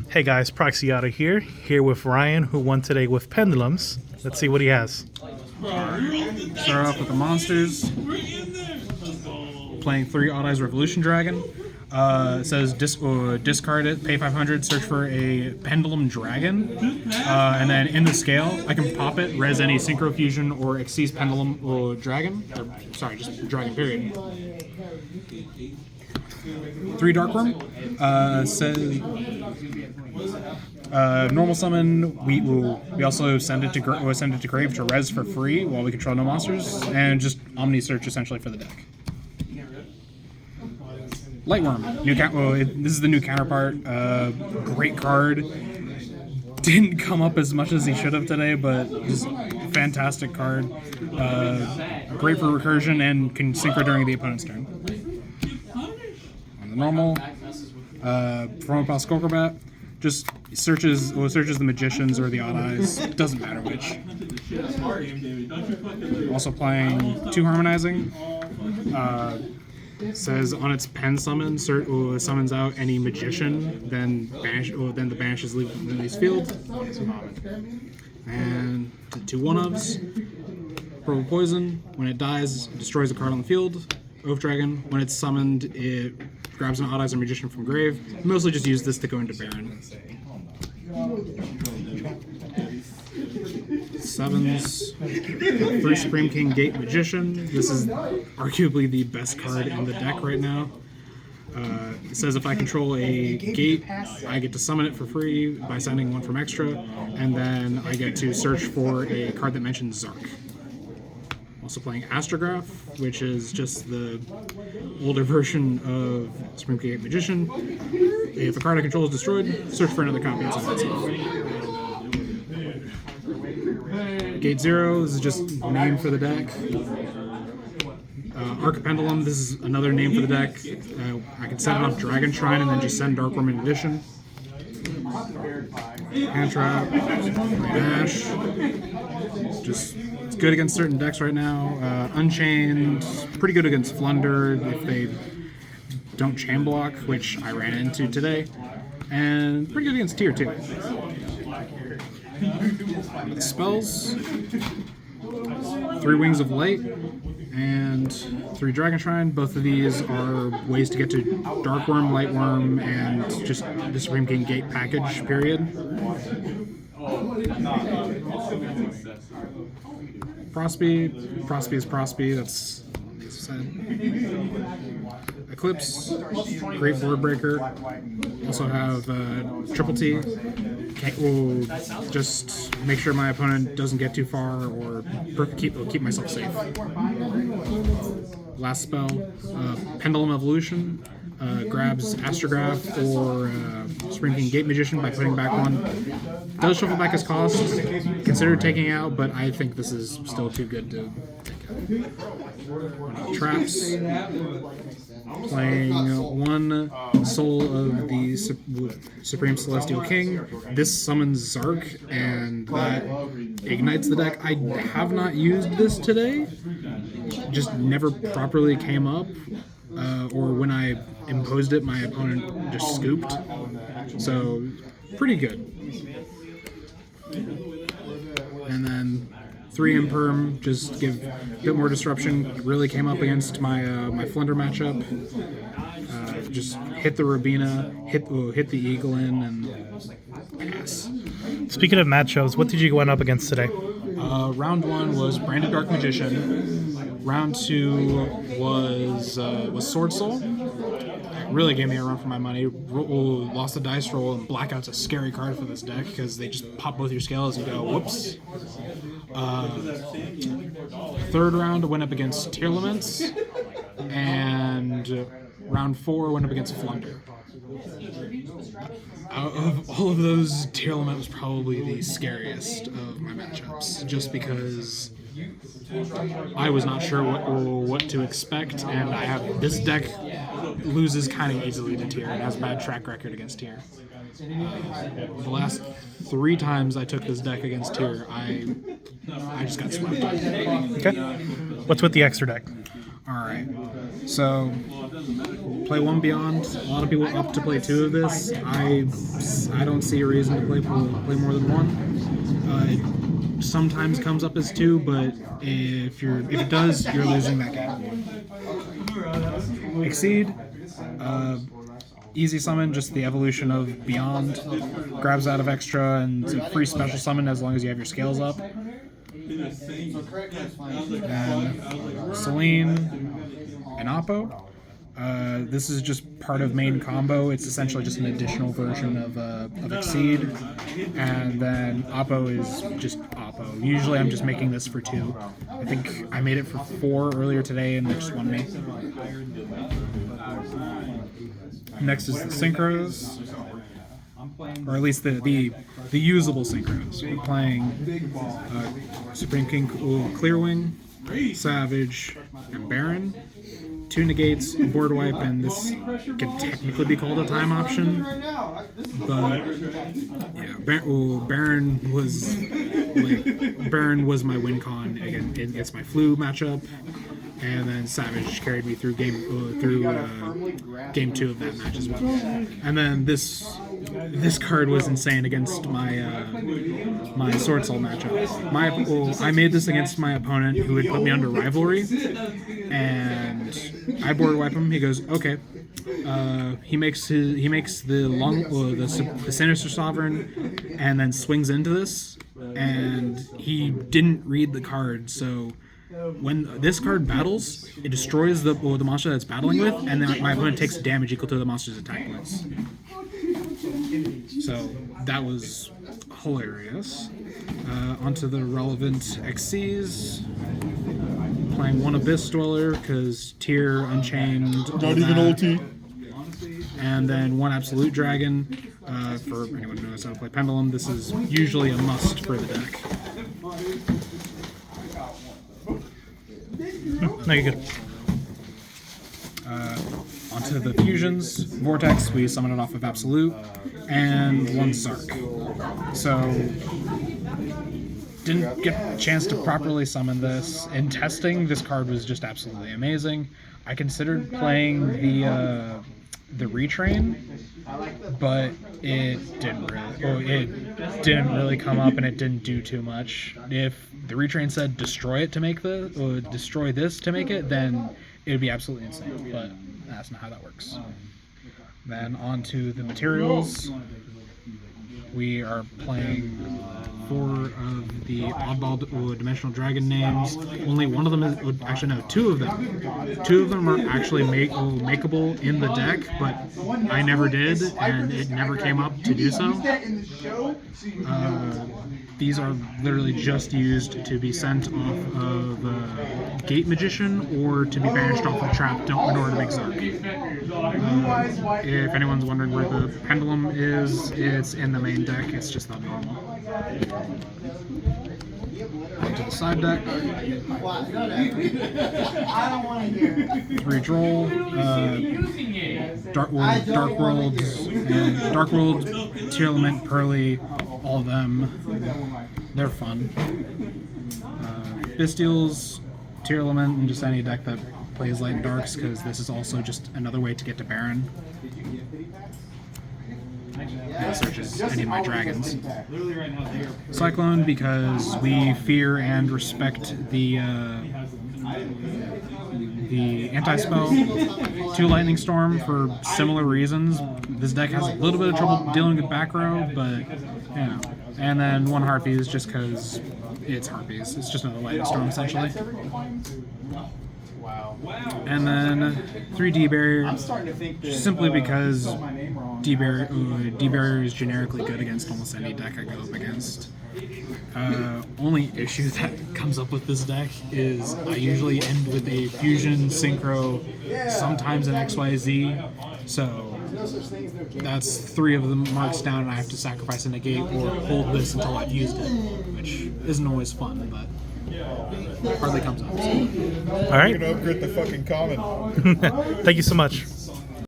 Hey guys, Proxiata here with Ryan, who won today with Pendulums. Let's see what he has. Start off with the monsters. Playing 3 Odd Eyes Revolution Dragon. It says discard it, pay 500, search for a Pendulum Dragon. And then in the scale, I can pop it, res any Synchro Fusion or Xyz Pendulum or Dragon. Sorry, just Dragon, period. 3 Darkworm. Normal summon. We also send it to grave to res for free while we control no monsters, and just Omni search essentially for the deck. Lightworm. This is the new counterpart. Great card. Didn't come up as much as he should have today, but just fantastic card. Great for recursion and can synchro during the opponent's turn. On the normal, from a Skulkerbat, just searches the Magicians or the Odd Eyes. Doesn't matter which. Also playing 2 Harmonizing. Says on its pen summon, summons out any Magician, then the banishes leave release field. And 2 1-ofs. Purple Poison. When it dies, it destroys a card on the field. Oath Dragon. When it's summoned, it grabs an Odd Eyes or Magician from grave. Mostly just use this to go into Baron. 7s. 3 Supreme King Gate Magician. This is arguably the best card in the deck right now. It says if I control a gate, I get to summon it for free by sending 1 from extra, and then I get to search for a card that mentions Zark. Also playing Astrograph, which is just the older version of Supreme King Gate Magician. If a card I control is destroyed, search for another copy and summon itself. Gate 0, this is just a name for the deck. Pendulum, this is another name for the deck. I can set it up Dragon Shrine and then just send Darkworm in addition. Hand Trap, Dash. It's good against certain decks right now. Unchained, pretty good against Flunder if they don't chain block, which I ran into today. And pretty good against Tier 2. Spells, 3 Wings of Light, and 3 Dragon Shrine. Both of these are ways to get to Darkworm, Lightworm, and just the Supreme King Gate package, period. Prospy is Prospy, that's said. Eclipse, great board breaker. Also have Triple T. Will just make sure my opponent doesn't get too far, or keep myself safe. Last spell, Pendulum Evolution. Grabs Astrograph or Supreme King Gate Magician by putting back 1. Does shuffle back his cost. Consider taking out, but I think this is still too good to take out. Traps. Playing 1 Soul of the Supreme Celestial King. This summons Zark, and that ignites the deck. I have not used this today. Just never properly came up. Or when I imposed it, my opponent just scooped. So, pretty good. And then 3 Imperm, just give a bit more disruption. Really came up against my my Flunder matchup. Just hit the Rabina, hit the Eagle in, and pass. Speaking of matchups, what did you go up against today? Round 1 was Branded Dark Magician. Round 2 was Sword Soul. It really gave me a run for my money. Lost the dice roll, and Blackout's a scary card for this deck because they just pop both your scales and go, whoops. Third round, I went up against Tearlaments, and round 4 went up against Flunder. Out of all of those, Tearlament was probably the scariest of my matchups, just because I was not sure what to expect, and I have this deck loses kind of easily to Tier and has a bad track record against Tier. The last 3 times I took this deck against Tier, I just got swept. Okay. What's with the extra deck? Alright, so play one Beyond. A lot of people opt to play two of this. I don't see a reason to play more than one. It sometimes comes up as two, but if it does, you're losing that game. Exceed. Easy summon, just the evolution of Beyond. Grabs out of extra, and it's a free special summon as long as you have your scales up. And Celine and Oppo. This is just part of main combo. It's essentially just an additional version of Exceed. And then Oppo is just Oppo. Usually I'm just making this for 2. I think I made it for 4 earlier today and they just won me. Next is the Synchros. Or at least the usable Synchros. We're playing Supreme King Clearwing, Savage, and Baron. 2 negates, a board wipe, and this can technically be called a time option. But yeah, Baron was my win con against my flu matchup. And then Savage carried me through game 2 of that match as well. And then this card was insane against my Sword Soul matchup. I made this against my opponent who had put me under rivalry, and I board wipe him. He goes, okay. He makes the Sinister Sovereign, and then swings into this, and he didn't read the card, so. When this card battles, it destroys the monster that's battling with, and then my opponent takes damage equal to the monster's attack points. So that was hilarious. Onto the relevant XCs. Playing one Abyss Dweller because Tier, Unchained, not even ulti. And then one Absolute Dragon. For anyone who knows how to play Pendulum, this is usually a must for the deck. No, you're good. Onto the fusions. Vortex, we summon it off of Absolute, and one Sark. So, didn't get a chance to properly summon this. In testing, this card was just absolutely amazing. I considered playing the Retrain, but it didn't really come up, and it didn't do too much. If the Retrain said destroy it to make destroy this to make it, then it would be absolutely insane. But that's not how that works. Then on to the materials. We are playing 4 of the oddball dimensional dragon names. Only one of them is, actually no, 2 of them. 2 of them are actually makeable in the deck, but I never did, and it never came up to do so. These are literally just used to be sent off of Gate Magician or to be banished off a trap in order to make Zark. If anyone's wondering where the Pendulum is, it's in the main deck, it's just not normal. Onto the side deck. 3 Droll, Dark World, Tear Element, Pearly, all of them. They're fun. Bystials, Tear Element, and just any deck that plays Light and Darks, because this is also just another way to get to Baron. And searches any of my dragons. Cyclone, because we fear and respect the anti-spell. 2 Lightning Storm for similar reasons. This deck has a little bit of trouble dealing with back row, but you know. And then 1 Harpies just because it's Harpies. It's just another Lightning Storm essentially. And then 3 D-Barrier, simply because D-Barrier is generically good against almost any deck I go up against. Only issue that comes up with this deck is I usually end with a Fusion, Synchro, sometimes an XYZ, so that's 3 of the marks down and I have to sacrifice a negate or hold this until I've used it, which isn't always fun, but hardly comes up. So. All right. You're gonna upgrade the fucking common. Thank you so much.